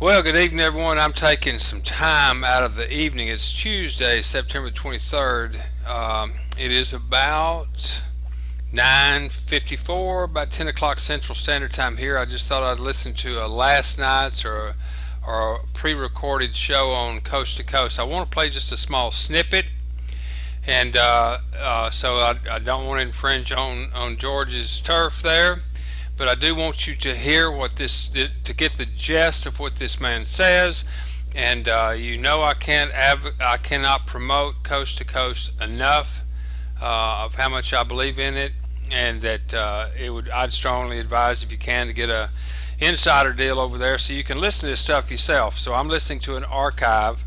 Well, good evening, everyone. I'm taking some time out of the evening. It's Tuesday, September 23rd. It is about 9:54, about 10 o'clock Central Standard Time here. I just thought I'd listen to a last night's or a pre-recorded show on Coast to Coast. I want to play just a small snippet, and so I don't want to infringe on George's turf there. But I do want you to hear to get the gist of what this man says. And I cannot promote Coast to Coast enough of how much I believe in it, and that I'd strongly advise, if you can, to get a insider deal over there so you can listen to this stuff yourself. So I'm listening to an archive,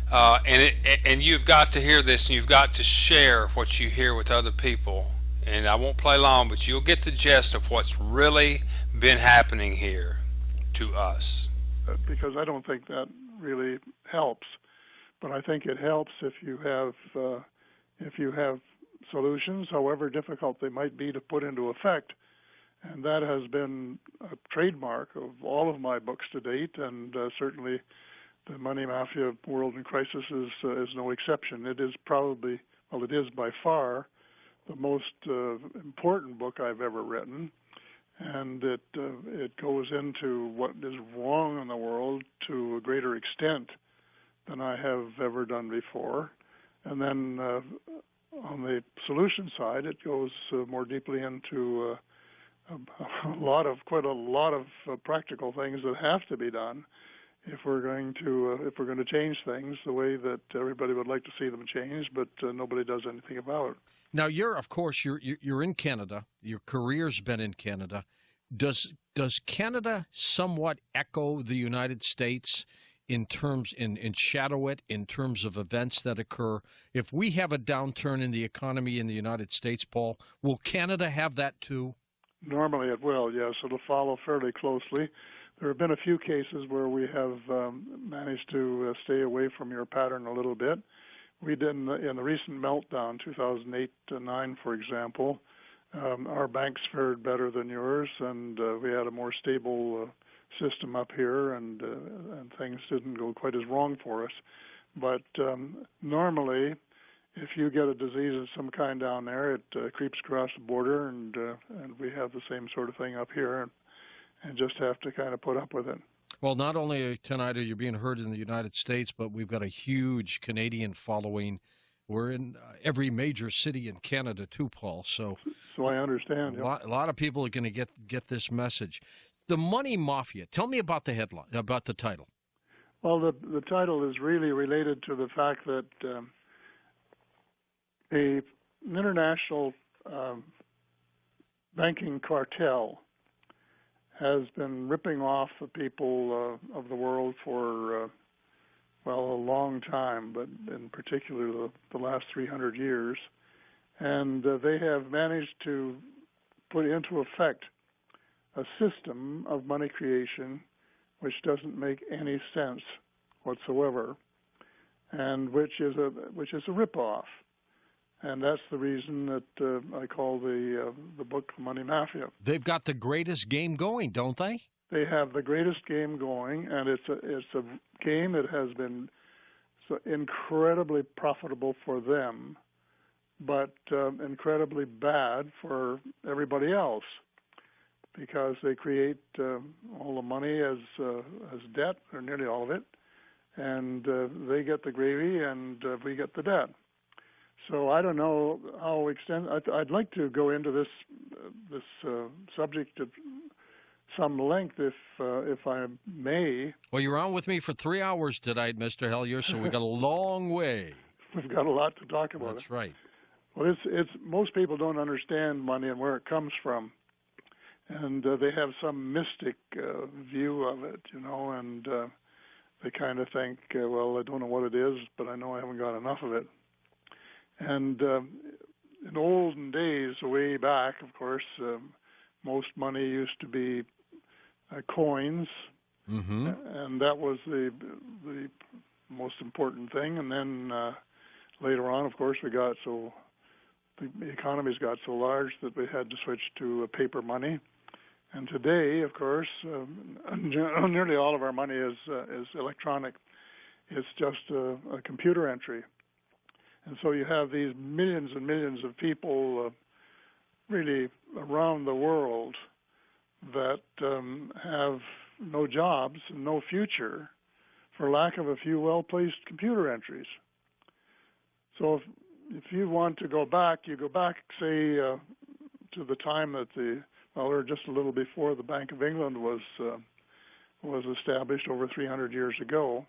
and you've got to hear this, and you've got to share what you hear with other people. And I won't play long, but you'll get the gist of what's really been happening here to us. Because I don't think that really helps. But I think it helps if you have solutions, however difficult they might be to put into effect. And that has been a trademark of all of my books to date, and certainly the Money Mafia World in Crisis is no exception. It is it is by far the most important book I've ever written, and it goes into what is wrong in the world to a greater extent than I have ever done before. And then on the solution side, it goes more deeply into quite a lot of practical things that have to be done if we're going to change things the way that everybody would like to see them changed, but nobody does anything about it. Now, you're in Canada. Your career's been in Canada. Does Canada somewhat echo the United States in shadow it in terms of events that occur? If we have a downturn in the economy in the United States, Paul, will Canada have that too? Normally it will, yes. It'll follow fairly closely. There have been a few cases where we have managed to stay away from your pattern a little bit. We did in the recent meltdown, 2008-9, for example. Our banks fared better than yours, and we had a more stable system up here, and things didn't go quite as wrong for us. But normally, if you get a disease of some kind down there, it creeps across the border, and we have the same sort of thing up here, and just have to kind of put up with it. Well, not only tonight are you being heard in the United States, but we've got a huge Canadian following. We're in every major city in Canada too, Paul. So I understand. A lot of people are going to get this message. The Money Mafia. Tell me about the headline, about the title. Well, the title is really related to the fact that an international banking cartel has been ripping off the people of the world for, a long time, but in particular the last 300 years. And they have managed to put into effect a system of money creation which doesn't make any sense whatsoever, and which is a ripoff. And that's the reason that I call the book Money Mafia. They've got the greatest game going, don't they? They have the greatest game going, and it's a game that has been so incredibly profitable for them, but incredibly bad for everybody else, because they create all the money as debt, or nearly all of it, and they get the gravy, and we get the debt. So I don't know how extensive. I'd like to go into this subject at some length, if I may. Well, you're on with me for 3 hours tonight, Mr. Hellyer, so we've got a long way. We've got a lot to talk about. That's right. Well, it's most people don't understand money and where it comes from, and they have some mystic view of it, and they kind of think, well, I don't know what it is, but I know I haven't got enough of it. And in olden days, way back, of course, most money used to be coins, and that was the most important thing. And then later on, of course, the economies got so large that we had to switch to paper money. And today, of course, nearly all of our money is electronic. It's just a computer entry. And so you have these millions and millions of people really around the world that have no jobs and no future for lack of a few well-placed computer entries. So if you want to go back, you go back, say, to the time that or just a little before the Bank of England was established over 300 years ago.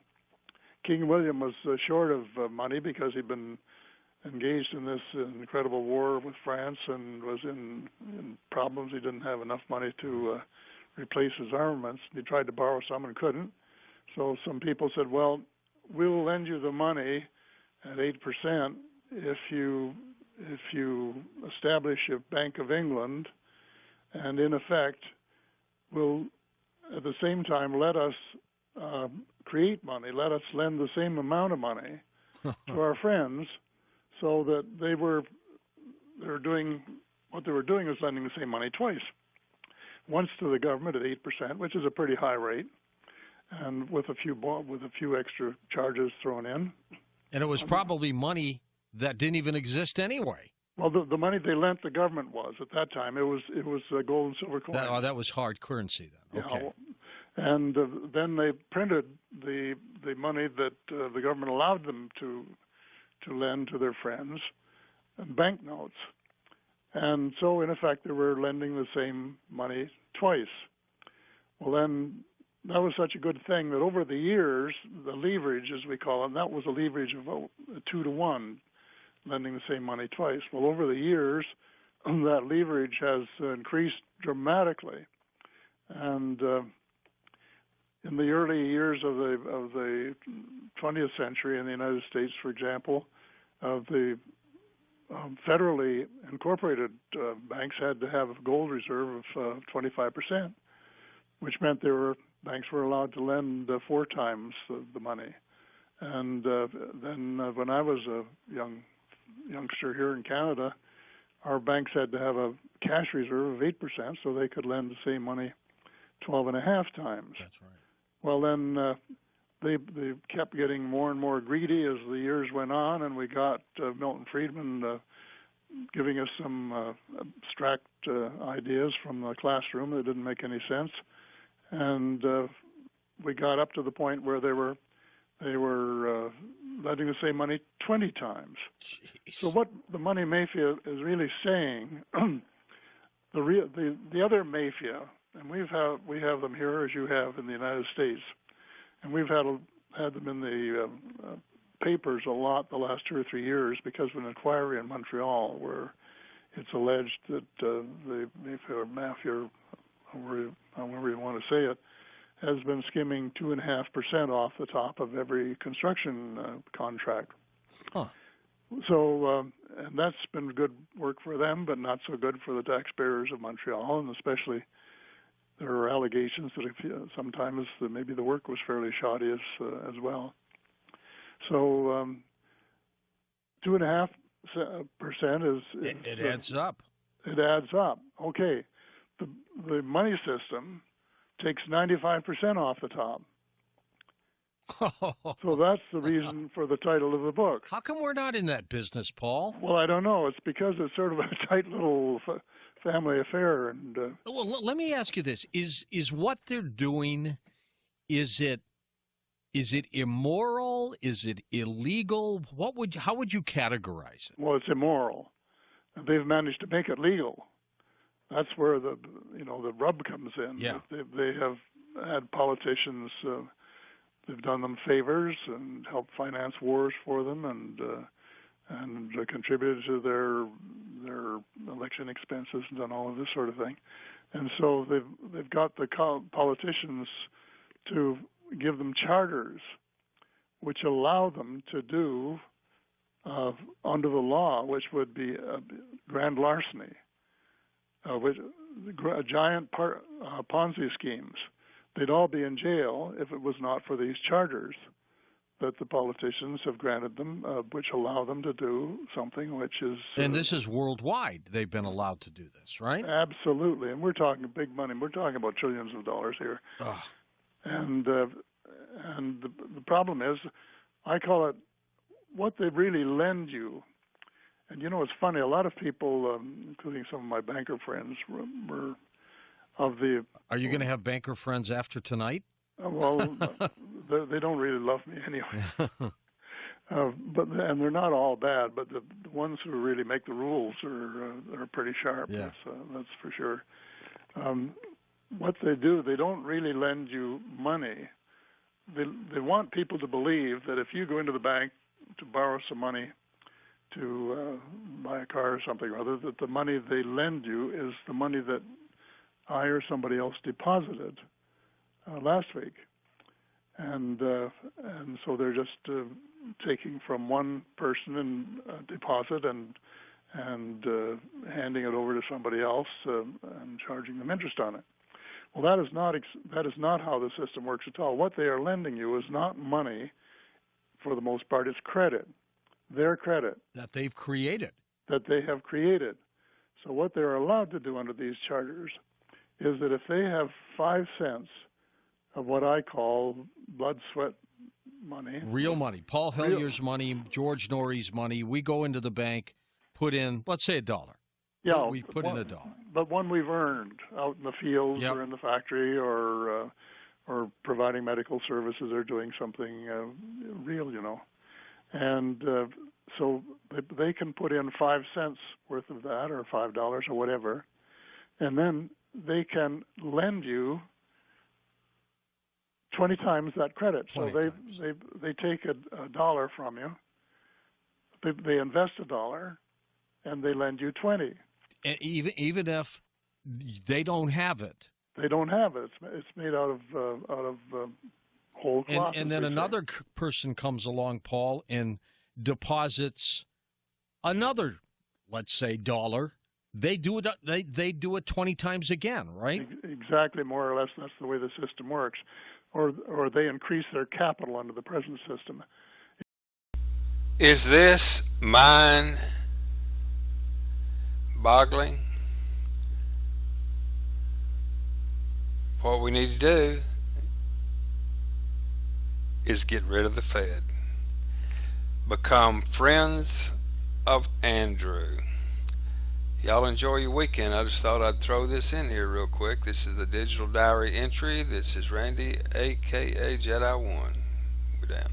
King William was short of money because he'd been engaged in this incredible war with France and was in problems. He didn't have enough money to replace his armaments. He tried to borrow some and couldn't. So some people said, well, we'll lend you the money at 8% if you establish a Bank of England, and in effect will at the same time let us create money, let us lend the same amount of money to our friends, so that they were doing what they were doing is lending the same money twice. Once to the government at 8%, which is a pretty high rate, and with a few extra charges thrown in. And it was probably money that didn't even exist anyway. Well, the money they lent the government was at that time. It was gold and silver coins. That was hard currency then. Okay. Yeah, and then they printed the money that the government allowed them to lend to their friends, banknotes. And so, in effect, they were lending the same money twice. Well, then that was such a good thing that over the years, the leverage, as we call it, that was a leverage of 2 to 1, lending the same money twice. Well, over the years, that leverage has increased dramatically. And in the early years of the 20th century in the United States, for example, the federally incorporated banks had to have a gold reserve of 25%, which meant banks were allowed to lend 4 times the money. And then when I was a youngster here in Canada, our banks had to have a cash reserve of 8%, so they could lend the same money 12.5 times. That's right. Well, then they kept getting more and more greedy as the years went on, and we got Milton Friedman giving us some abstract ideas from the classroom that didn't make any sense, and we got up to the point where they were lending the same money 20 times. Jeez. So what the money mafia is really saying, the other mafia, and we have them here as you have in the United States, and we've had them in the papers a lot the last 2 or 3 years because of an inquiry in Montreal where it's alleged that the mafia, however you want to say it, has been skimming 2.5% off the top of every construction contract. Huh. So, and that's been good work for them, but not so good for the taxpayers of Montreal, and especially there are allegations that sometimes maybe the work was fairly shoddy as well. So, 2.5% is it adds up. It adds up. Okay, the money system takes 95% off the top. So that's the reason for the title of the book. How come we're not in that business, Paul? Well, I don't know. It's because it's sort of a tight little family affair. And well, let me ask you this: is what they're doing, is it immoral? Is it illegal? How would you categorize it? Well, it's immoral. They've managed to make it legal. That's where the rub comes in. Yeah. They have had politicians. They've done them favors and helped finance wars for them, and contributed to their election expenses and done all of this sort of thing. And so they've got the politicians to give them charters which allow them to do under the law, which would be grand larceny, giant Ponzi schemes. They'd all be in jail if it was not for these charters that the politicians have granted them, which allow them to do something which is... And this is worldwide. They've been allowed to do this, right? Absolutely. And we're talking big money. We're talking about trillions of dollars here. Ugh. And the problem is, I call it what they really lend you. And you know, it's funny, a lot of people, including some of my banker friends, were of the... Are you going to have banker friends after tonight? Well, they don't really love me anyway. And they're not all bad, but the ones who really make the rules are pretty sharp. Yeah. That's for sure. What they do, they don't really lend you money. They want people to believe that if you go into the bank to borrow some money to buy a car or something or other, that the money they lend you is the money that I or somebody else deposited last week, and so they're just taking from one person in deposit and handing it over to somebody else and charging them interest on it. Well, that is not how the system works at all. What they are lending you is not money, for the most part. It's credit, their credit that they've created, that they have created. So what they're allowed to do under these charters is that if they have 5 cents of what I call blood, sweat money. Real money. Paul Hellier's money, George Norrie's money. We go into the bank, put in, let's say $1. Yeah. We put in $1. But one we've earned out in the fields or in the factory or providing medical services or doing something real, you know. And so they can put in 5 cents worth of that or $5 or whatever, and then they can lend you 20 times that credit. So they take a dollar from you, they invest $1, and they lend you 20. And even if they don't have it, they don't have it. It's made out of whole cloth. And then another person comes along, Paul, and deposits another, let's say, $1. They do it. They do it 20 times again, right? Exactly, more or less. That's the way the system works. Or they increase their capital under the present system. Is this mind-boggling? What we need to do is get rid of the Fed. Become friends of Andrew. Y'all enjoy your weekend. I just thought I'd throw this in here real quick. This is the Digital Diary entry. This is Randy, a.k.a. Jedi One. We're down.